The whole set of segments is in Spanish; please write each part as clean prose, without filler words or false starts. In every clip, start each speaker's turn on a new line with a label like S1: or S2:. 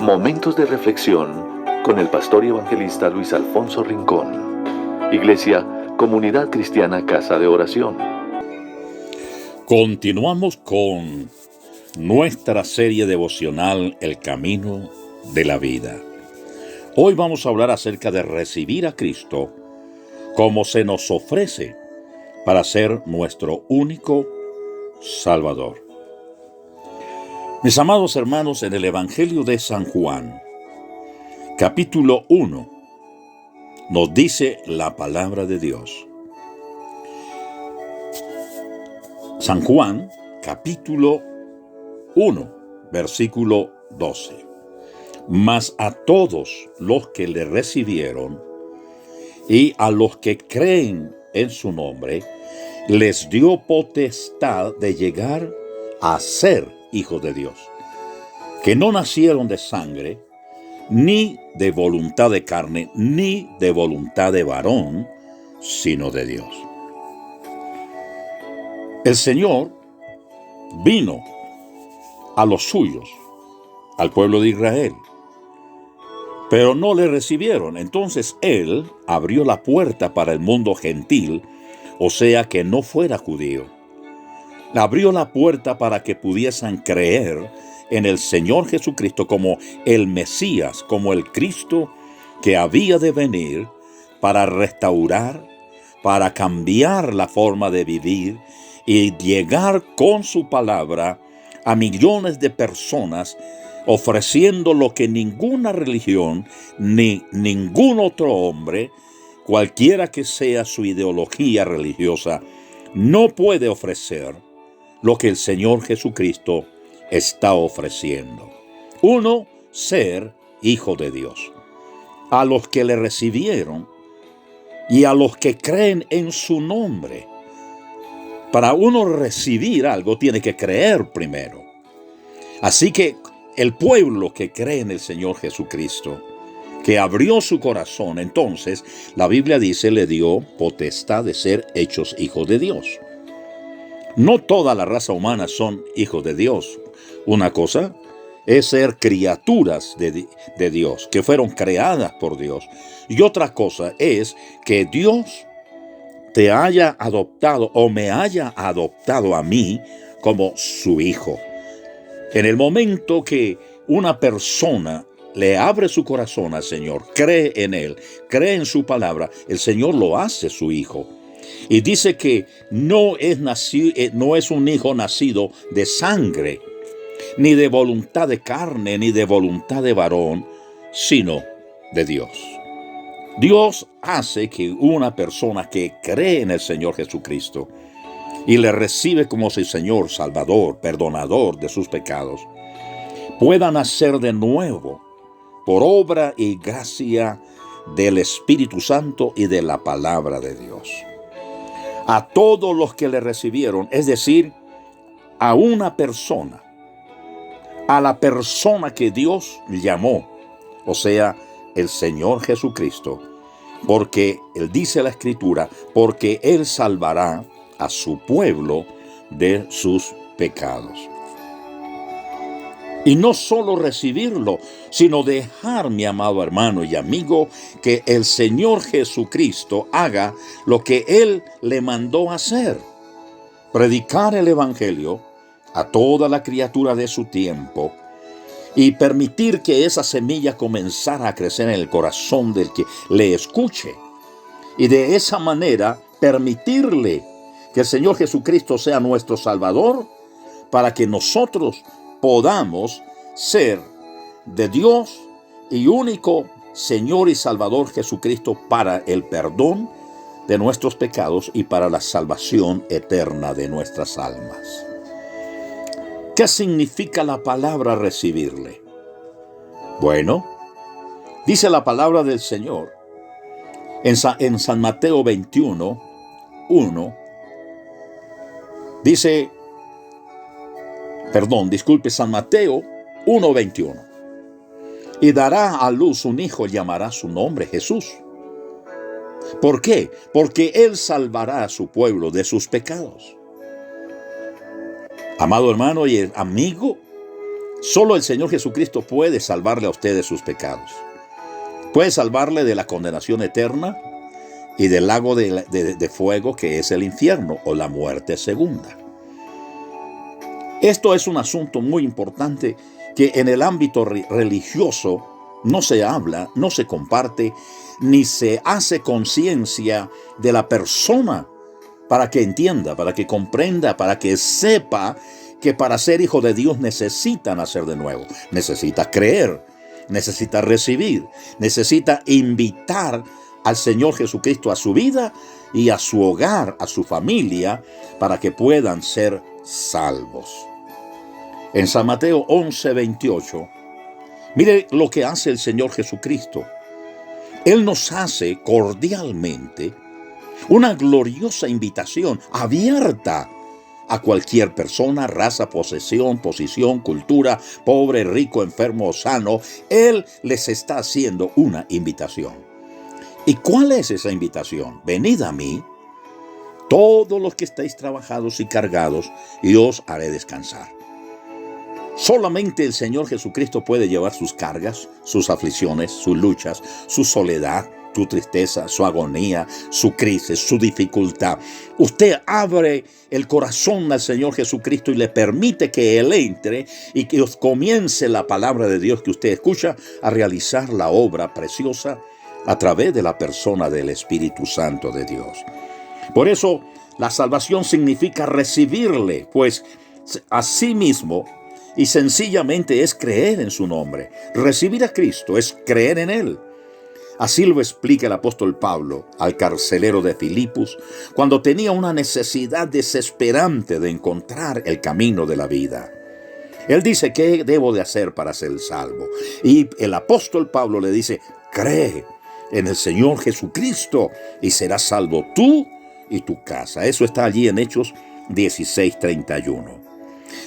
S1: Momentos de reflexión con el pastor y evangelista Luis Alfonso Rincón. Iglesia, Comunidad Cristiana Casa de Oración.
S2: Continuamos con nuestra serie devocional El Camino de la Vida. Hoy vamos a hablar acerca de recibir a Cristo como se nos ofrece para ser nuestro único Salvador. Mis amados hermanos, en el Evangelio de San Juan, capítulo 1, nos dice la palabra de Dios. San Juan, capítulo 1, versículo 12. Mas a todos los que le recibieron y a los que creen en su nombre, les dio potestad de llegar a ser hijos de Dios, que no nacieron de sangre, ni de voluntad de carne, ni de voluntad de varón, sino de Dios. El Señor vino a los suyos, al pueblo de Israel, pero no le recibieron. Entonces Él abrió la puerta para el mundo gentil, o sea que no fuera judío. Abrió la puerta para que pudiesen creer en el Señor Jesucristo como el Mesías, como el Cristo que había de venir para restaurar, para cambiar la forma de vivir y llegar con su palabra a millones de personas, ofreciendo lo que ninguna religión ni ningún otro hombre, cualquiera que sea su ideología religiosa, no puede ofrecer lo que el Señor Jesucristo está ofreciendo. Uno, ser hijo de Dios. A los que le recibieron y a los que creen en su nombre. Para uno recibir algo tiene que creer primero. Así que el pueblo que cree en el Señor Jesucristo, que abrió su corazón, entonces la Biblia dice le dio potestad de ser hechos hijos de Dios. No toda la raza humana son hijos de Dios. Una cosa es ser criaturas de Dios, que fueron creadas por Dios. Y otra cosa es que Dios te haya adoptado o me haya adoptado a mí como su hijo. En el momento que una persona le abre su corazón al Señor, cree en Él, cree en su palabra, el Señor lo hace su hijo. Y dice que no es un hijo nacido de sangre, ni de voluntad de carne, ni de voluntad de varón, sino de Dios. Dios hace que una persona que cree en el Señor Jesucristo y le recibe como su Señor, Salvador, perdonador de sus pecados, pueda nacer de nuevo por obra y gracia del Espíritu Santo y de la palabra de Dios. A todos los que le recibieron, es decir, a una persona, a la persona que Dios llamó, o sea, el Señor Jesucristo, porque Él dice la Escritura, porque Él salvará a su pueblo de sus pecados. Y no solo recibirlo, sino dejar, mi amado hermano y amigo, que el Señor Jesucristo haga lo que Él le mandó hacer. Predicar el Evangelio a toda la criatura de su tiempo y permitir que esa semilla comenzara a crecer en el corazón del que le escuche. Y de esa manera permitirle que el Señor Jesucristo sea nuestro Salvador para que nosotros podamos ser de Dios y único Señor y Salvador Jesucristo para el perdón de nuestros pecados y para la salvación eterna de nuestras almas. ¿Qué significa la palabra recibirle? Bueno, dice la palabra del Señor en San Mateo 21, 1, San Mateo 1:21. Y dará a luz un hijo, llamará su nombre Jesús. ¿Por qué? Porque Él salvará a su pueblo de sus pecados. Amado hermano y amigo, Solo el Señor Jesucristo puede salvarle a usted de sus pecados. Puede salvarle de la condenación eterna y del lago de fuego que es el infierno o la muerte segunda. Esto es un asunto muy importante que en el ámbito religioso no se habla, no se comparte, ni se hace conciencia de la persona para que entienda, para que comprenda, para que sepa que para ser hijo de Dios necesita nacer de nuevo, necesita creer, necesita recibir, necesita invitar al Señor Jesucristo a su vida y a su hogar, a su familia, para que puedan ser salvos. En San Mateo 11:28, mire lo que hace el Señor Jesucristo. Él nos hace cordialmente una gloriosa invitación abierta a cualquier persona, raza, posición, cultura, pobre, rico, enfermo o sano. Él les está haciendo una invitación. ¿Y cuál es esa invitación? Venid a mí, todos los que estáis trabajados y cargados, y os haré descansar. Solamente el Señor Jesucristo puede llevar sus cargas, sus aflicciones, sus luchas, su soledad, su tristeza, su agonía, su crisis, su dificultad. Usted abre el corazón al Señor Jesucristo y le permite que Él entre y que comience la palabra de Dios que usted escucha a realizar la obra preciosa a través de la persona del Espíritu Santo de Dios. Por eso, la salvación significa recibirle, pues a sí mismo, y sencillamente es creer en su nombre. Recibir a Cristo es creer en Él. Así lo explica el apóstol Pablo al carcelero de Filipos cuando tenía una necesidad desesperante de encontrar el camino de la vida. Él dice, ¿qué debo de hacer para ser salvo? Y el apóstol Pablo le dice, cree en el Señor Jesucristo y serás salvo tú y tu casa. Eso está allí en Hechos 16:31.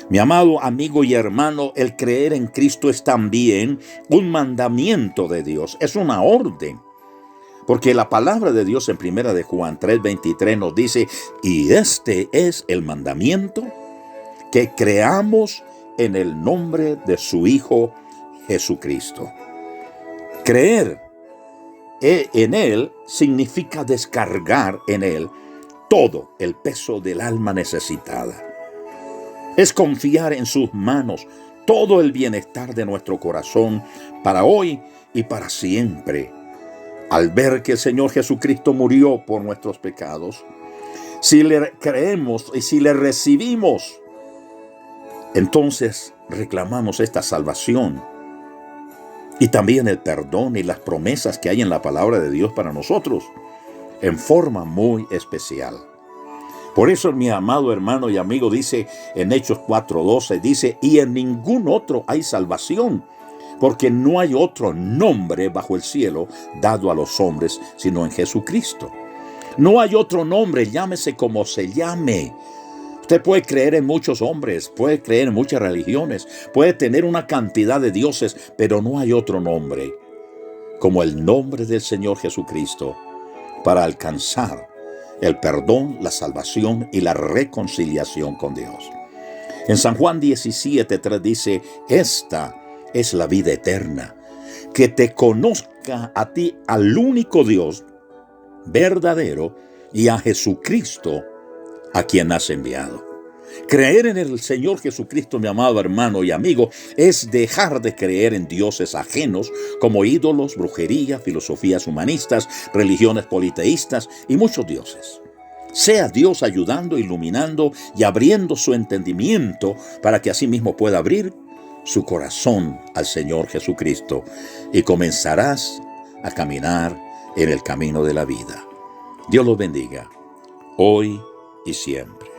S2: Mi amado amigo y hermano, el creer en Cristo es también un mandamiento de Dios, es una orden. Porque la palabra de Dios en 1 de Juan 3:23 nos dice, y este es el mandamiento, que creamos en el nombre de su Hijo Jesucristo. Creer en Él significa descargar en Él todo el peso del alma necesitada. Es confiar en sus manos todo el bienestar de nuestro corazón para hoy y para siempre. Al ver que el Señor Jesucristo murió por nuestros pecados, si le creemos y si le recibimos, entonces reclamamos esta salvación y también el perdón y las promesas que hay en la palabra de Dios para nosotros en forma muy especial. Por eso mi amado hermano y amigo dice en Hechos 4:12, dice, y en ningún otro hay salvación, porque no hay otro nombre bajo el cielo dado a los hombres, sino en Jesucristo. No hay otro nombre, llámese como se llame. Usted puede creer en muchos hombres, puede creer en muchas religiones, puede tener una cantidad de dioses, pero no hay otro nombre como el nombre del Señor Jesucristo para alcanzar el perdón, la salvación y la reconciliación con Dios. En San Juan 17:3 dice, esta es la vida eterna, que te conozca a ti, al único Dios verdadero, y a Jesucristo, a quien has enviado. Creer en el Señor Jesucristo, mi amado hermano y amigo, es dejar de creer en dioses ajenos como ídolos, brujería, filosofías humanistas, religiones politeístas y muchos dioses. Sea Dios ayudando, iluminando y abriendo su entendimiento para que así mismo pueda abrir su corazón al Señor Jesucristo y comenzarás a caminar en el camino de la vida. Dios los bendiga, hoy y siempre.